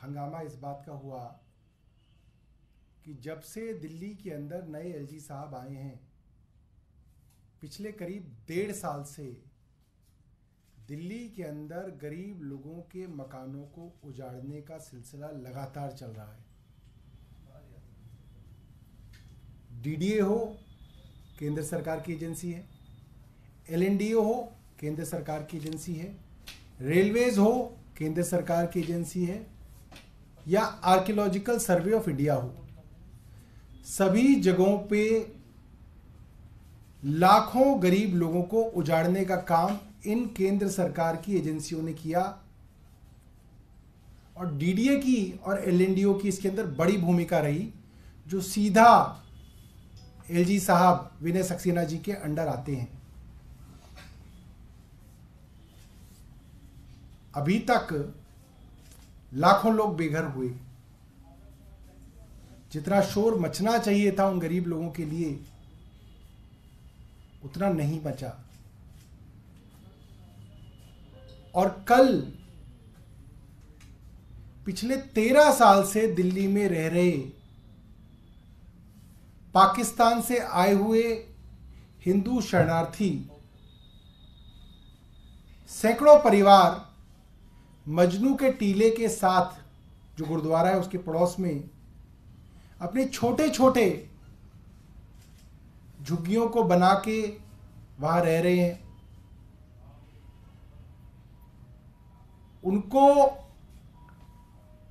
हंगामा इस बात का हुआ कि जब से दिल्ली के अंदर नए एलजी साहब आए हैं, पिछले करीब 1.5 साल से दिल्ली के अंदर गरीब लोगों के मकानों को उजाड़ने का सिलसिला लगातार चल रहा है। डीडीए हो, केंद्र सरकार की एजेंसी है, एलएनडीओ हो, केंद्र सरकार की एजेंसी है, रेलवेज हो, केंद्र सरकार की एजेंसी है, या आर्कियोलॉजिकल सर्वे ऑफ इंडिया हो, सभी जगहों पे लाखों गरीब लोगों को उजाड़ने का काम इन केंद्र सरकार की एजेंसियों ने किया। और डीडीए की और एलएनडीओ की इसके अंदर बड़ी भूमिका रही, जो सीधा एलजी साहब विनय सक्सेना जी के अंडर आते हैं। अभी तक लाखों लोग बेघर हुए। जितना शोर मचना चाहिए था उन गरीब लोगों के लिए, उतना नहीं बचा। और कल पिछले 13 साल से दिल्ली में रह रहे पाकिस्तान से आए हुए हिंदू शरणार्थी सैकड़ों परिवार मजनू के टीले के साथ, जो गुरुद्वारा है उसके पड़ोस में, अपने छोटे छोटे झुग्गियों को बना के वहां रह रहे हैं। उनको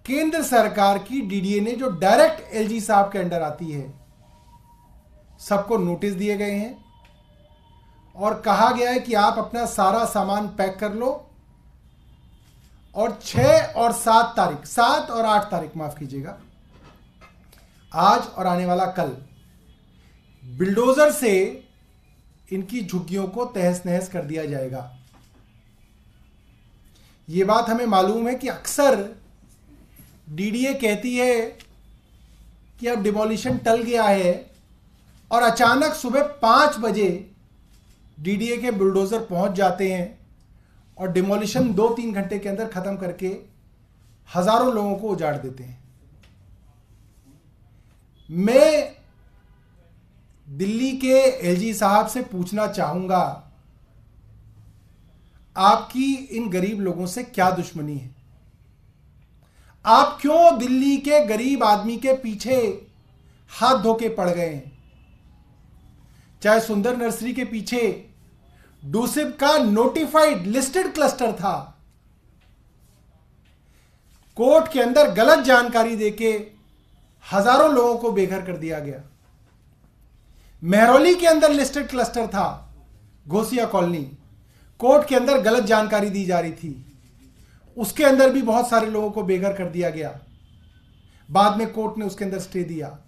केंद्र सरकार की डीडीए ने, जो डायरेक्ट एलजी साहब के अंडर आती है, सबको नोटिस दिए गए हैं और कहा गया है कि आप अपना सारा सामान पैक कर लो और 6 और 7 तारीख, 7 और 8 तारीख माफ कीजिएगा, आज और आने वाला कल बिल्डोजर से इनकी झुग्गियों को तहस नहस कर दिया जाएगा। यह बात हमें मालूम है कि अक्सर डीडीए कहती है कि अब डिमोलिशन टल गया है, और अचानक सुबह 5 बजे डीडीए के बुलडोजर पहुंच जाते हैं और डिमोलिशन 2-3 घंटे के अंदर खत्म करके हजारों लोगों को उजाड़ देते हैं। मैं दिल्ली के एलजी साहब से पूछना चाहूंगा, आपकी इन गरीब लोगों से क्या दुश्मनी है? आप क्यों दिल्ली के गरीब आदमी के पीछे हाथ धो के पड़ गए हैं? चाहे सुंदर नर्सरी के पीछे डूसिब का नोटिफाइड लिस्टेड क्लस्टर था, कोर्ट के अंदर गलत जानकारी देके हजारों लोगों को बेघर कर दिया गया। मेहरौली के अंदर लिस्टेड क्लस्टर था, घोसिया कॉलोनी, कोर्ट के अंदर गलत जानकारी दी जा रही थी, उसके अंदर भी बहुत सारे लोगों को बेघर कर दिया गया। बाद में कोर्ट ने उसके अंदर स्टे दिया।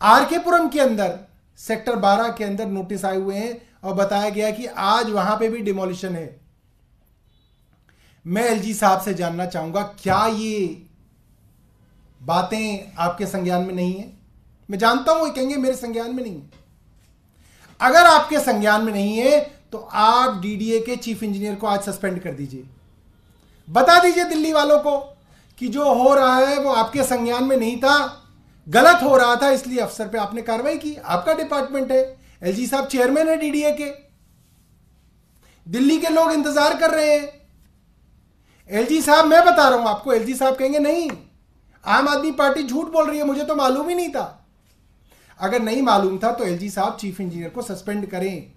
आरकेपुरम के अंदर सेक्टर 12 के अंदर नोटिस आए हुए हैं और बताया गया कि आज वहां पे भी डिमोलिशन है। मैं एलजी साहब से जानना चाहूंगा, क्या ये बातें आपके संज्ञान में नहीं है? मैं जानता हूं ये कहेंगे मेरे संज्ञान में नहीं है। अगर आपके संज्ञान में नहीं है तो आप डीडीए के चीफ इंजीनियर को आज सस्पेंड कर दीजिए। बता दीजिए दिल्ली वालों को कि जो हो रहा है वो आपके संज्ञान में नहीं था, गलत हो रहा था, इसलिए अफसर पे आपने कार्रवाई की। आपका डिपार्टमेंट है, एलजी साहब चेयरमैन है डीडीए के। दिल्ली के लोग इंतजार कर रहे हैं। एलजी साहब, मैं बता रहा हूं आपको, एलजी साहब कहेंगे नहीं, आम आदमी पार्टी झूठ बोल रही है, मुझे तो मालूम ही नहीं था। अगर नहीं मालूम था तो एलजी साहब चीफ इंजीनियर को सस्पेंड करें,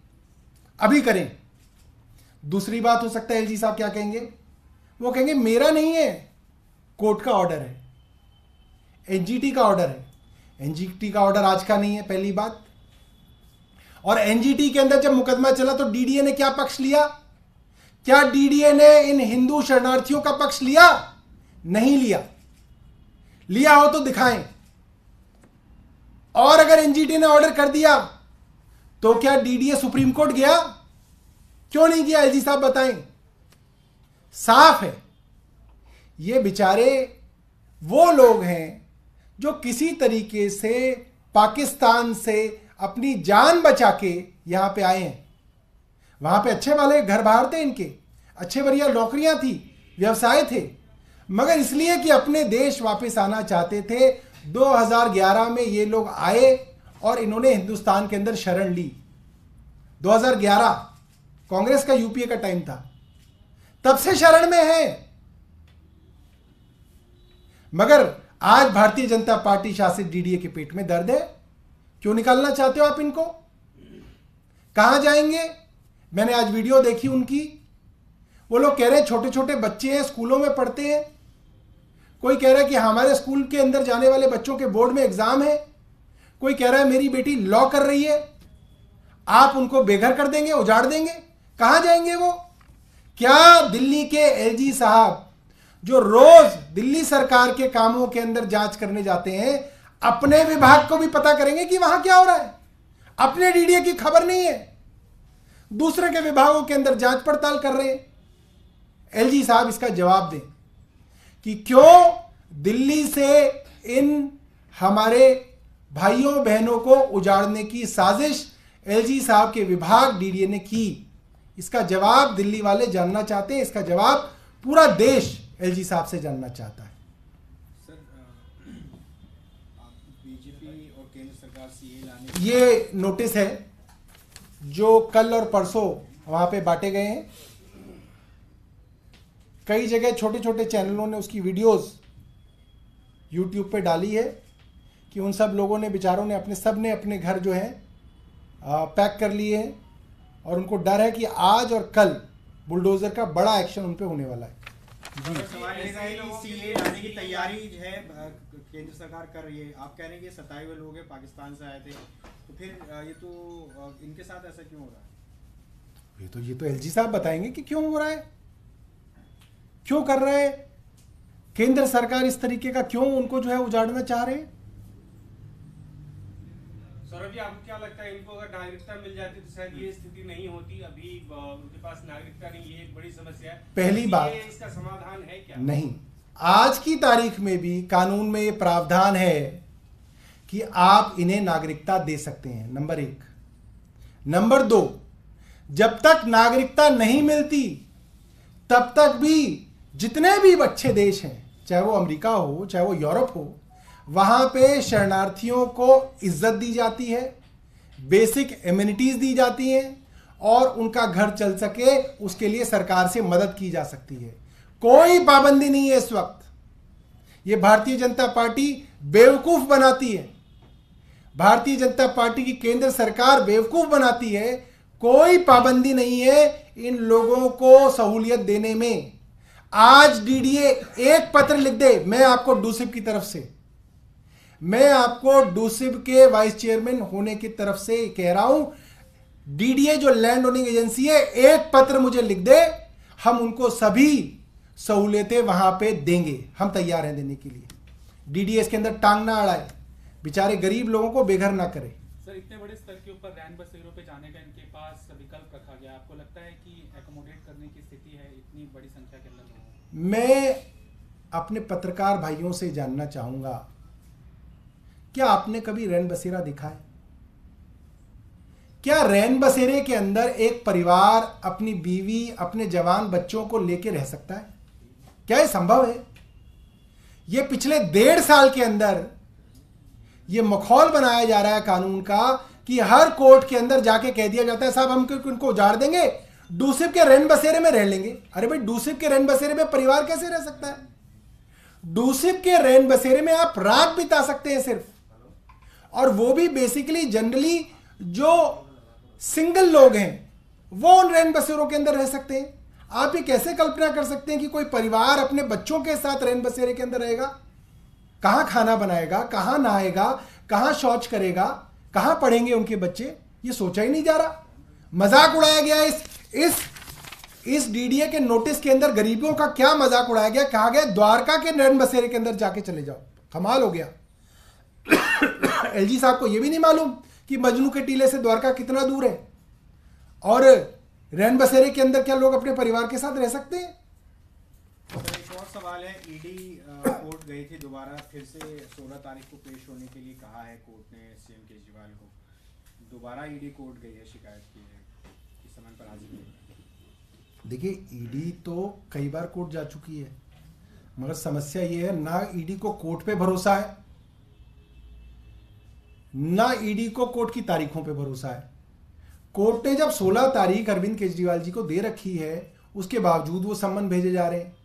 अभी करें। दूसरी बात हो सकता है एलजी साहब क्या कहेंगे, वो कहेंगे मेरा नहीं है, कोर्ट का ऑर्डर है, एनजीटी का ऑर्डर है। एनजीटी का ऑर्डर आज का नहीं है, पहली बात। और एनजीटी के अंदर जब मुकदमा चला तो डीडीए ने क्या पक्ष लिया? क्या डीडीए ने इन हिंदू शरणार्थियों का पक्ष लिया? नहीं लिया। लिया हो तो दिखाएं। और अगर एनजीटी ने ऑर्डर कर दिया तो क्या डीडीए सुप्रीम कोर्ट गया? क्यों नहीं गया? एलजी साहब बताएं। साफ है, ये बेचारे वो लोग हैं जो किसी तरीके से पाकिस्तान से अपनी जान बचा के यहां पे आए हैं। वहां पे अच्छे वाले घर बाहर थे, इनके अच्छे बढ़िया नौकरियां थी, व्यवसाय थे। मगर इसलिए कि अपने देश वापस आना चाहते थे। 2011 में ये लोग आए और इन्होंने हिंदुस्तान के अंदर शरण ली। 2011 कांग्रेस का यूपीए का टाइम था, तब से शरण में है। मगर आज भारतीय जनता पार्टी शासित डीडीए के पेट में दर्द है। क्यों निकालना चाहते हो आप इनको? कहां जाएंगे? मैंने आज वीडियो देखी उनकी, वो लोग कह रहे हैं छोटे छोटे बच्चे हैं, स्कूलों में पढ़ते हैं। कोई कह रहा है कि हमारे स्कूल के अंदर जाने वाले बच्चों के बोर्ड में एग्जाम है। कोई कह रहा है मेरी बेटी लॉ कर रही है। आप उनको बेघर कर देंगे, उजाड़ देंगे? कहां जाएंगे वो? क्या दिल्ली के एलजी साहब जो रोज दिल्ली सरकार के कामों के अंदर जांच करने जाते हैं, अपने विभाग को भी पता करेंगे कि वहां क्या हो रहा है? अपने डीडीए की खबर नहीं है, दूसरे के विभागों के अंदर जांच पड़ताल कर रहे हैं। एलजी साहब इसका जवाब दें कि क्यों दिल्ली से इन हमारे भाइयों बहनों को उजाड़ने की साजिश एलजी साहब के विभाग डीडीए ने की। इसका जवाब दिल्ली वाले जानना चाहते हैं, इसका जवाब पूरा देश एलजी साहब से जानना चाहता है। सर, बीजेपी और केंद्र सरकार सीए लाने, ये नोटिस है जो कल और परसों वहां पे बांटे गए हैं। कई जगह छोटे छोटे चैनलों ने उसकी वीडियोस यूट्यूब पे डाली है कि उन सब लोगों ने, बेचारों ने, सब ने अपने घर जो है पैक कर लिए हैं और उनको डर है कि आज और कल बुलडोजर का बड़ा एक्शन उन पे होने वाला है। सवाल सीए लाने की तैयारी है केंद्र सरकार कर रही है। आप कह रहे हैं कि 27 लोग हैं पाकिस्तान से आए थे, तो फिर ये तो इनके साथ ऐसा क्यों हो रहा है? ये तो एलजी साहब बताएंगे कि क्यों हो रहा है, क्यों कर रहे हैं। केंद्र सरकार इस तरीके का क्यों उनको जो है उजाड़ना चाह रहे हैं। सौरभ जी, आपको क्या लगता है इनको अगर नागरिकता मिल जाती तो शायद ये स्थिति नहीं होती? अभी उनके पास नागरिकता नहीं, ये एक बड़ी समस्या है। पहली बात, इसका समाधान है क्या? नहीं, आज की तारीख में भी कानून में ये प्रावधान है कि आप इन्हें नागरिकता दे सकते हैं, नंबर 1। नंबर 2, जब तक नागरिकता नहीं मिलती तब तक भी जितने भी अच्छे देश हैं, चाहे वो अमेरिका हो चाहे वो यूरोप हो, वहां पे शरणार्थियों को इज्जत दी जाती है, बेसिक एमिनिटीज दी जाती हैं और उनका घर चल सके उसके लिए सरकार से मदद की जा सकती है। कोई पाबंदी नहीं है इस वक्त। ये भारतीय जनता पार्टी बेवकूफ बनाती है, भारतीय जनता पार्टी की केंद्र सरकार बेवकूफ बनाती है। कोई पाबंदी नहीं है इन लोगों को सहूलियत देने में। आज डीडीए एक पत्र लिख दे, मैं आपको डूसिब की तरफ से, मैं आपको डूसिब के वाइस चेयरमैन होने की तरफ से कह रहा हूं, डीडीए जो लैंड ओनिंग एजेंसी है, एक पत्र मुझे लिख दे, हम उनको सभी सहूलियतें वहां पे देंगे। हम तैयार हैं देने के लिए। डीडीए इसके अंदर टांग ना अड़ाए, बेचारे गरीब लोगों को बेघर ना करे। सर, इतने बड़े स्तर के ऊपर रैन बसेरों पे जाने का इनके पास विकल्प रखा गया, आपको लगता है कि एकोमोडेट करने की स्थिति है इतनी बड़ी संख्या के अंदर लोगों? मैं अपने पत्रकार भाइयों से जानना चाहूंगा, क्या आपने कभी रैन बसेरा देखा है? क्या रैन बसेरे के अंदर एक परिवार अपनी बीवी, अपने जवान बच्चों को लेकर रह सकता है? क्या यह संभव है? यह पिछले 1.5 साल के अंदर यह मखौल बनाया जा रहा है कानून का कि हर कोर्ट के अंदर जाके कह दिया जाता है साहब हम इनको उजाड़ देंगे, डूसिब के रैन बसेरे में रह लेंगे। अरे भाई, डूसिब के रैन बसेरे में परिवार कैसे रह सकता है? डूसिब के रैन बसेरे में आप रात बिता सकते हैं सिर्फ, और वो भी बेसिकली जनरली जो सिंगल लोग हैं वो उन रैन बसेरों के अंदर रह सकते हैं। आप ये कैसे कल्पना कर सकते हैं कि कोई परिवार अपने बच्चों के साथ रैन बसेरे के अंदर रहेगा? कहां खाना बनाएगा, कहां नहाएगा, कहां शौच करेगा, कहां पढ़ेंगे उनके बच्चे? ये सोचा ही नहीं जा रहा। मजाक उड़ाया गया इस डीडीए के नोटिस के अंदर। गरीबों का क्या मजाक उड़ाया गया, कहा गया द्वारका के रैन बसेरे के अंदर जाके चले जाओ। कमाल हो गया। एलजी साहब को यह भी नहीं मालूम कि मजनू के टीले से द्वारका कितना दूर है, और रैन बसेरे के अंदर क्या लोग अपने परिवार के साथ रह सकते हैं? एक और सवाल है, ईडी कोर्ट गई थी दोबारा, फिर से 16 तारीख को पेश होने के लिए कहा है कोर्ट ने सीएम केजरीवाल को। दोबारा ईडी कोर्ट गई है, शिकायत की है कि समय पर हाजिर नहीं। देखिए, ईडी तो कई बार कोर्ट जा चुकी है। मगर समस्या ये है, ना ईडी को कोर्ट पे भरोसा है, ना ईडी को कोर्ट की तारीखों पे भरोसा है। कोर्ट ने जब 16 तारीख अरविंद केजरीवाल जी को दे रखी है, उसके बावजूद वो सम्मन भेजे जा रहे हैं।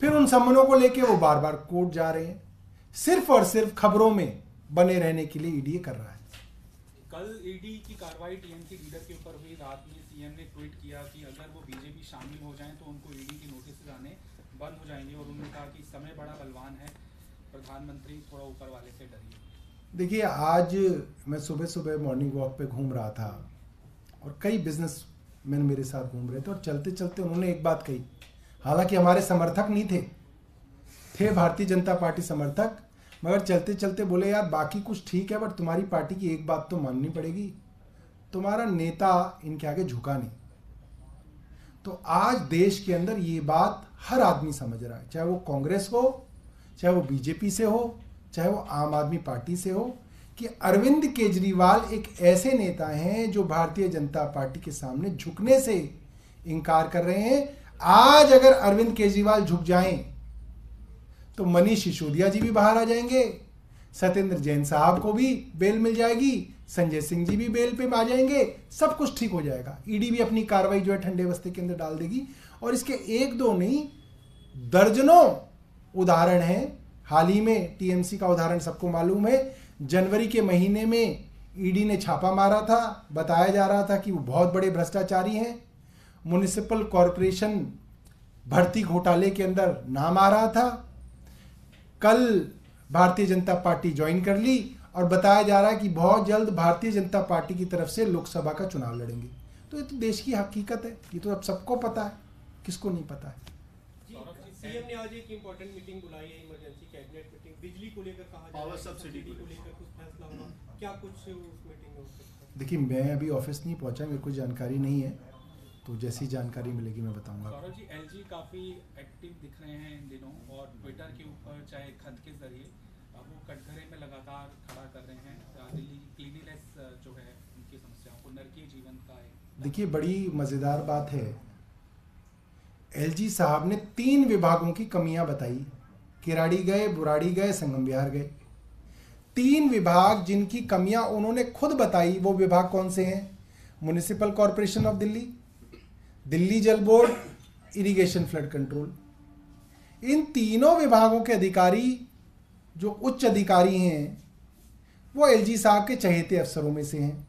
फिर उन सम्मनों को लेके वो बार बार कोर्ट जा रहे हैं, सिर्फ और सिर्फ खबरों में बने रहने के लिए ईडी कर रहा है। कल ईडी की कार्रवाई टीएमसी लीडर के ऊपर हुई। रात में सीएम ने ट्वीट किया कि अगर वो बीजेपी शामिल हो जाएं तो उनको ईडी के नोटिस आने बंद हो जाएंगे, और उन्होंने कहा कि समय बड़ा बलवान है, प्रधानमंत्री थोड़ा ऊपर वाले से डरिए। देखिए, आज मैं सुबह सुबह मॉर्निंग वॉक पे घूम रहा था और कई बिजनेसमैन मेरे साथ घूम रहे थे, और चलते चलते उन्होंने एक बात कही। हालांकि हमारे समर्थक नहीं थे भारतीय जनता पार्टी समर्थक, मगर चलते चलते बोले, यार बाकी कुछ ठीक है, बट तुम्हारी पार्टी की एक बात तो माननी पड़ेगी, तुम्हारा नेता इनके आगे झुका नहीं। तो आज देश के अंदर ये बात हर आदमी समझ रहा है, चाहे वो कांग्रेस हो, चाहे वो बीजेपी से हो, चाहे वो आम आदमी पार्टी से हो, कि अरविंद केजरीवाल एक ऐसे नेता हैं जो भारतीय जनता पार्टी के सामने झुकने से इनकार कर रहे हैं। आज अगर अरविंद केजरीवाल झुक जाएं तो मनीष सिसोदिया जी भी बाहर आ जाएंगे, सत्येंद्र जैन साहब को भी बेल मिल जाएगी, संजय सिंह जी भी बेल पे आ जाएंगे, सब कुछ ठीक हो जाएगा। ईडी भी अपनी कार्रवाई जो है ठंडे बस्ते के अंदर डाल देगी। और इसके एक दो नहीं, दर्जनों उदाहरण हैं। हाल ही में टीएमसी का उदाहरण सबको मालूम है। जनवरी के महीने में ईडी ने छापा मारा था, बताया जा रहा था कि वो बहुत बड़े भ्रष्टाचारी हैं। म्युनिसिपल कॉरपोरेशन भर्ती घोटाले के अंदर नाम आ रहा था। कल भारतीय जनता पार्टी ज्वाइन कर ली और बताया जा रहा है कि बहुत जल्द भारतीय जनता पार्टी की तरफ से लोकसभा का चुनाव लड़ेंगे। तो ये तो देश की हकीकत है, ये तो अब सबको पता है, किसको नहीं पता है। सीएम ने आज एक इंपॉर्टेंट मीटिंग बुलाई है, इमरजेंसी कैबिनेट मीटिंग। बिजली को लेकर कहा जा रहा है, पावर सब्सिडी को लेकर कुछ फैसला होगा, क्या कुछ उस मीटिंग में हो सकता है? देखिए, मैं अभी ऑफिस नहीं पहुंचा, मेरे को जानकारी नहीं है, तो जैसी जानकारी मिलेगी मैं बताऊंगा। सौरभ जी, एलजी काफी एक्टिव दिख रहे हैं इन दिनों, और ट्विटर के ऊपर चाहे खत के जरिए वो कटघरे में लगातार खड़ा कर रहे हैं दिल्ली क्लीनिनेस जो है उनकी समस्याओं को, नरकीय जीवन का है। देखिए, बड़ी मजेदार बात है, एलजी साहब ने 3 विभागों की कमियां बताई। किराड़ी गए, बुराड़ी गए, संगम विहार गए। 3 विभाग जिनकी कमियां उन्होंने खुद बताई, वो विभाग कौन से हैं? Municipal corporation of Delhi, Delhi जल बोर्ड, इरिगेशन फ्लड कंट्रोल। इन तीनों विभागों के अधिकारी जो उच्च अधिकारी हैं, वो एलजी साहब के चहेते अफसरों में से हैं।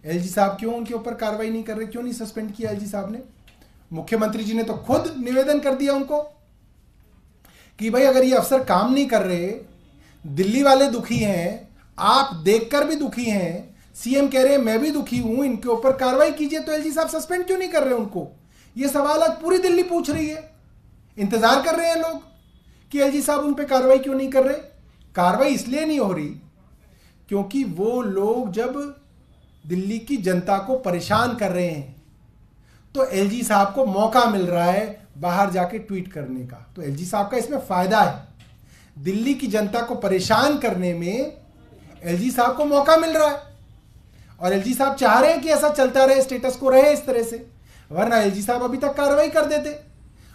एलजी साहब क्यों उनके ऊपर कार्रवाई नहीं कर रहे, क्यों नहीं सस्पेंड किया एलजी साहब ने? मुख्यमंत्री जी ने तो खुद निवेदन कर दिया उनको कि भाई अगर ये अफसर काम नहीं कर रहे, दिल्ली वाले दुखी हैं, आप देखकर भी दुखी हैं, सीएम कह रहे हैं मैं भी दुखी हूं, इनके ऊपर कार्रवाई कीजिए। तो एलजी साहब सस्पेंड क्यों नहीं कर रहे उनको? ये सवाल आज पूरी दिल्ली पूछ रही है। इंतजार कर रहे हैं लोग कि एलजी साहब उन पे कार्रवाई क्यों नहीं कर रहे। कार्रवाई इसलिए नहीं हो रही क्योंकि वो लोग जब दिल्ली की जनता को परेशान कर रहे हैं तो एलजी साहब को मौका मिल रहा है बाहर जाके ट्वीट करने का। तो एलजी साहब का इसमें फायदा है। दिल्ली की जनता को परेशान करने में एलजी साहब को मौका मिल रहा है, और एलजी साहब चाह रहे हैं कि ऐसा चलता रहे, स्टेटस को रहे इस तरह से, वरना एलजी साहब अभी तक कार्रवाई कर देते।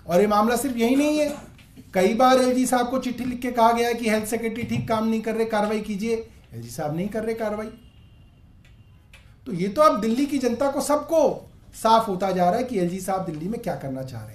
और ये मामला सिर्फ यही नहीं है, कई बार एलजी साहब को चिट्ठी लिख के कहा गया है कि हेल्थ सेक्रेटरी ठीक काम नहीं कर रहे, कार्रवाई कीजिए। एलजी साहब नहीं कर रहे कार्रवाई। तो ये तो अब दिल्ली की जनता को सबको साफ होता जा रहा है कि एलजी साहब दिल्ली में क्या करना चाह रहे हैं।